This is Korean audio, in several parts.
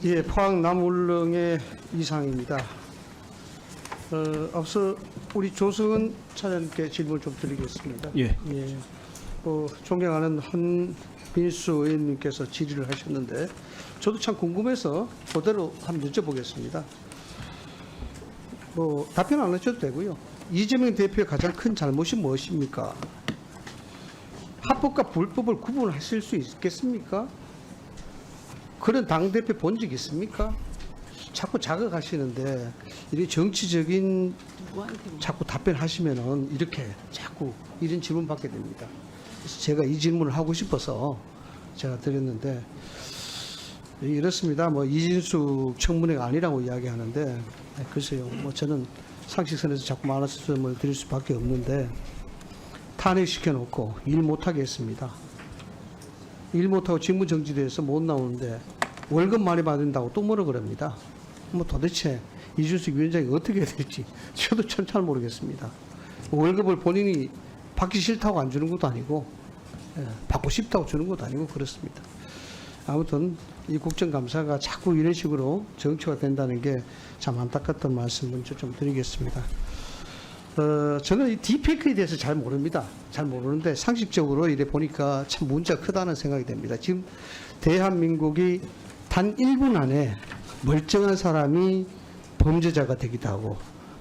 예, 포항 남울릉의 이상입니다. 앞서 우리 조승은 차장님께 질문 좀 드리겠습니다. 예. 존경하는 한민수 의원님께서 질의를 하셨는데 저도 참 궁금해서 그대로 한번 여쭤보겠습니다. 답변 안 하셔도 되고요. 이재명 대표의 가장 큰 잘못이 무엇입니까? 합법과 불법을 구분하실 수 있겠습니까? 그런 당대표 본 적 있습니까? 자꾸 자극하시는데 이런 정치적인 자꾸 답변하시면은 이렇게 자꾸 이런 질문 받게 됩니다. 그래서 제가 이 질문을 하고 싶어서 제가 드렸는데 이렇습니다. 이진숙 청문회가 아니라고 이야기하는데 글쎄요. 저는 상식선에서 자꾸 말씀을 드릴 수밖에 없는데 탄핵시켜 놓고 일 못하게 했습니다. 일 못하고 직무 정지돼서 못 나오는데 월급 많이 받는다고 또 뭐라 그럽니다. 도대체 이준석 위원장이 어떻게 해야 될지 저도 참 잘 모르겠습니다. 월급을 본인이 받기 싫다고 안 주는 것도 아니고 받고 싶다고 주는 것도 아니고 그렇습니다. 아무튼 이 국정감사가 자꾸 이런 식으로 정치가 된다는 게 참 안타깝다는 말씀을 좀 드리겠습니다. 저는 이 딥페이크에 대해서 잘 모릅니다. 잘 모르는데 상식적으로 이래 보니까 참 문제가 크다는 생각이 됩니다. 지금 대한민국이 단 1분 안에 멀쩡한 사람이 범죄자가 되기도 하고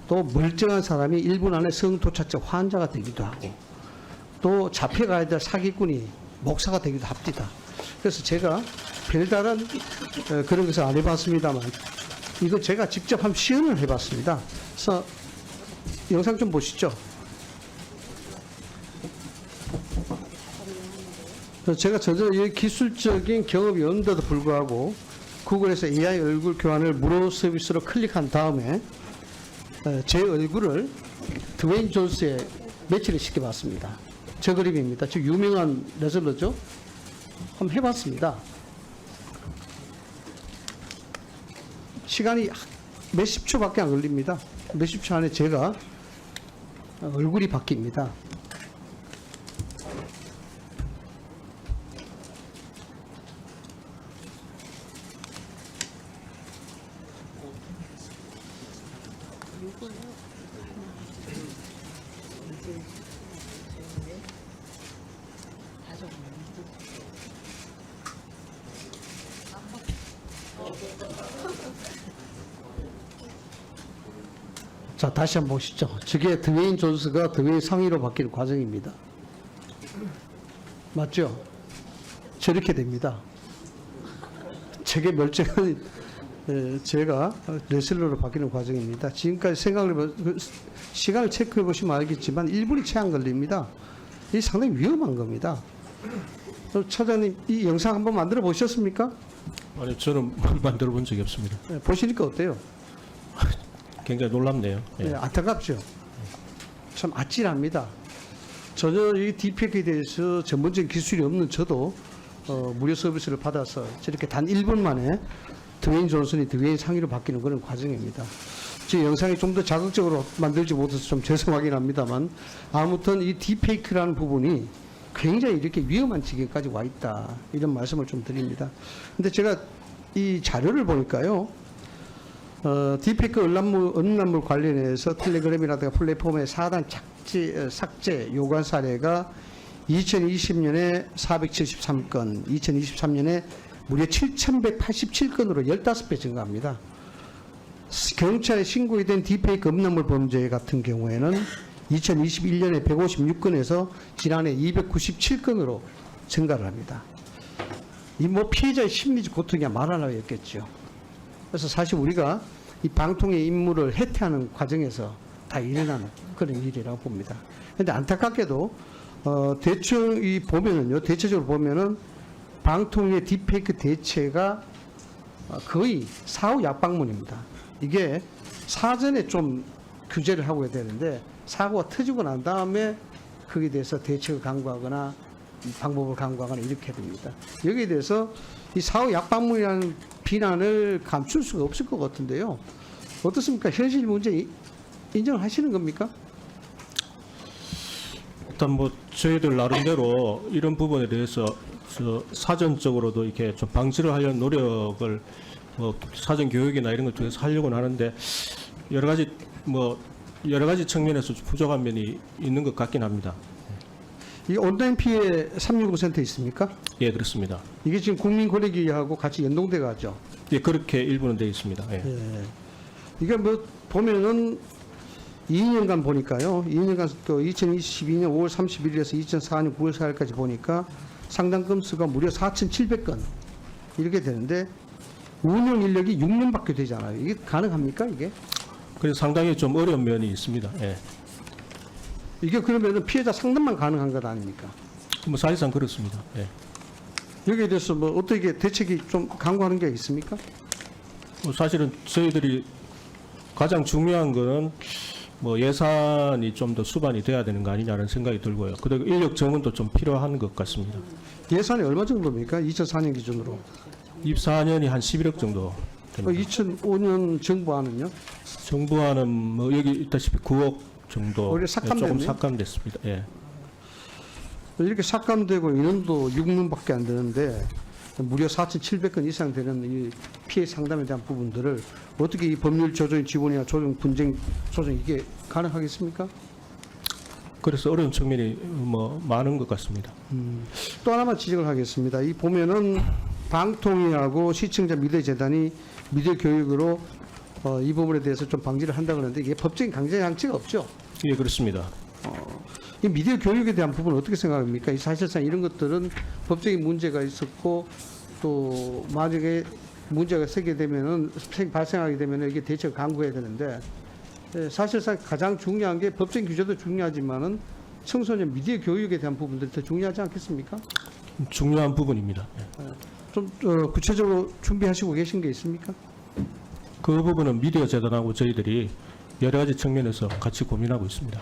또 멀쩡한 사람이 1분 안에 성도착자 환자가 되기도 하고 또 잡혀가야 될 사기꾼이 목사가 되기도 합니다. 그래서 제가 별다른 그런 것을 안 해봤습니다만 이거 제가 직접 한번 시연을 해봤습니다. 그래서 영상 좀 보시죠. 제가 전혀 기술적인 경험이 없는데도 불구하고 구글에서 AI 얼굴 교환을 무료 서비스로 클릭한 다음에 제 얼굴을 드웨인 존스에 매치를 시켜봤습니다. 저 그림입니다. 저 유명한 레슬러죠. 한번 해봤습니다. 시간이 몇십 초밖에 안 걸립니다. 몇십 초 안에 제가 얼굴이 바뀝니다. 자, 다시 한번 보시죠. 저게 드웨인 존스가 드웨인 상위로 바뀌는 과정입니다. 맞죠? 저렇게 됩니다. 저게 멀쩡한 제가 레슬러로 바뀌는 과정입니다. 지금까지 생각을 해보면 시간을 체크해 보시면 알겠지만 1분이 채 안 걸립니다. 이 상당히 위험한 겁니다. 차장님 이 영상 한번 만들어 보셨습니까? 아니 저는 만들어 본 적이 없습니다. 보시니까 어때요? 굉장히 놀랍네요. 예. 안타깝죠. 참 아찔합니다. 전혀 이 딥페이크에 대해서 전문적인 기술이 없는 저도 무료 서비스를 받아서 저렇게 단 1분 만에 드웨인 존슨이 드웨인 상위로 바뀌는 그런 과정입니다. 제 영상이 좀 더 자극적으로 만들지 못해서 좀 죄송하긴 합니다만 아무튼 이 딥페이크라는 부분이 굉장히 이렇게 위험한 지경까지 와 있다. 이런 말씀을 좀 드립니다. 근데 제가 이 자료를 보니까요. 딥페이크 음란물 관련해서 텔레그램이라든가 플랫폼의 사단 삭제 요구한 사례가 2020년에 473건, 2023년에 무려 7,187건으로 15배 증가합니다. 경찰에 신고이 된 딥페이크 음란물 범죄 같은 경우에는 2021년에 156건에서 지난해 297건으로 증가를 합니다. 이 피해자의 심리적 고통이 말할 나위 없겠죠. 그래서 사실 우리가 이 방통의 임무를 해태하는 과정에서 다 일어나는 그런 일이라고 봅니다. 그런데 안타깝게도 대충 보면은요, 대체적으로 보면은 방통의 딥페이크 대체가 거의 사후 약방문입니다. 이게 사전에 좀 규제를 하고 해야 되는데 사고가 터지고 난 다음에 거기에 대해서 대책을 강구하거나 방법을 강구하거나 이렇게 됩니다. 여기에 대해서 이 사후 약방문이라는 비난을 감출 수가 없을 것 같은데요. 어떻습니까? 현실 문제 인정을 하시는 겁니까? 일단 저희들 나름대로 이런 부분에 대해서 사전적으로도 이렇게 좀 방지를 하려는 노력을 뭐 사전 교육이나 이런 것 중에서 하려고는 하는데 여러 가지 측면에서 부족한 면이 있는 것 같긴 합니다. 이 온라인 피해 360센터 있습니까? 예, 그렇습니다. 이게 지금 국민권익위하고 같이 연동돼 가죠. 예, 그렇게 일부는 되어 있습니다. 예. 예. 이게 뭐 보면은 2년간 보니까요. 2년간 또 2022년 5월 31일에서 2004년 9월 4일까지 보니까 상당 건수가 무려 4,700건 이렇게 되는데 운영 인력이 6년밖에 되지 않아요. 이게 가능합니까 이게? 그래서 상당히 좀 어려운 면이 있습니다. 예. 이게 그러면은 피해자 상담만 가능한 것 아닙니까? 뭐 사실상 그렇습니다. 예. 여기에 대해서 뭐 어떻게 대책이 좀 강구하는 게 있습니까? 뭐 사실은 저희들이 가장 중요한 거는 뭐 예산이 좀 더 수반이 돼야 되는 거 아니냐는 생각이 들고요. 그리고 인력 정원도 좀 필요한 것 같습니다. 예산이 얼마 정도입니까? 2004년 기준으로. 24년이 한 11억 정도 됩니다. 2005년 정부안은요? 정부와는 뭐 여기 있다시피 9억 정도 오히려 예, 삭감됐네요? 조금 삭감됐습니다. 예. 이렇게 삭감되고 인원도 6년밖에 안 되는데 무려 4,700건 이상 되는 이 피해 상담에 대한 부분들을 어떻게 이 법률 조정 지원이나 조정 분쟁 조정 이게 가능하겠습니까? 그래서 어려운 측면이 뭐 많은 것 같습니다. 또 하나만 지적을 하겠습니다. 이 보면은 방통위하고 시청자 미디어재단이 미디어 교육으로 이 부분에 대해서 좀 방지를 한다고 하는데 이게 법적인 강제 장치가 없죠. 예, 그렇습니다. 이 미디어 교육에 대한 부분은 어떻게 생각합니까? 이 사실상 이런 것들은 법적인 문제가 있었고 또 만약에 문제가 발생하게 되면은 이게 대책을 강구해야 되는데 사실상 가장 중요한 게 법적인 규제도 중요하지만은 청소년 미디어 교육에 대한 부분들이 더 중요하지 않겠습니까? 중요한 부분입니다. 예. 좀 구체적으로 준비하시고 계신 게 있습니까? 그 부분은 미디어 재단하고 저희들이 여러 가지 측면에서 같이 고민하고 있습니다.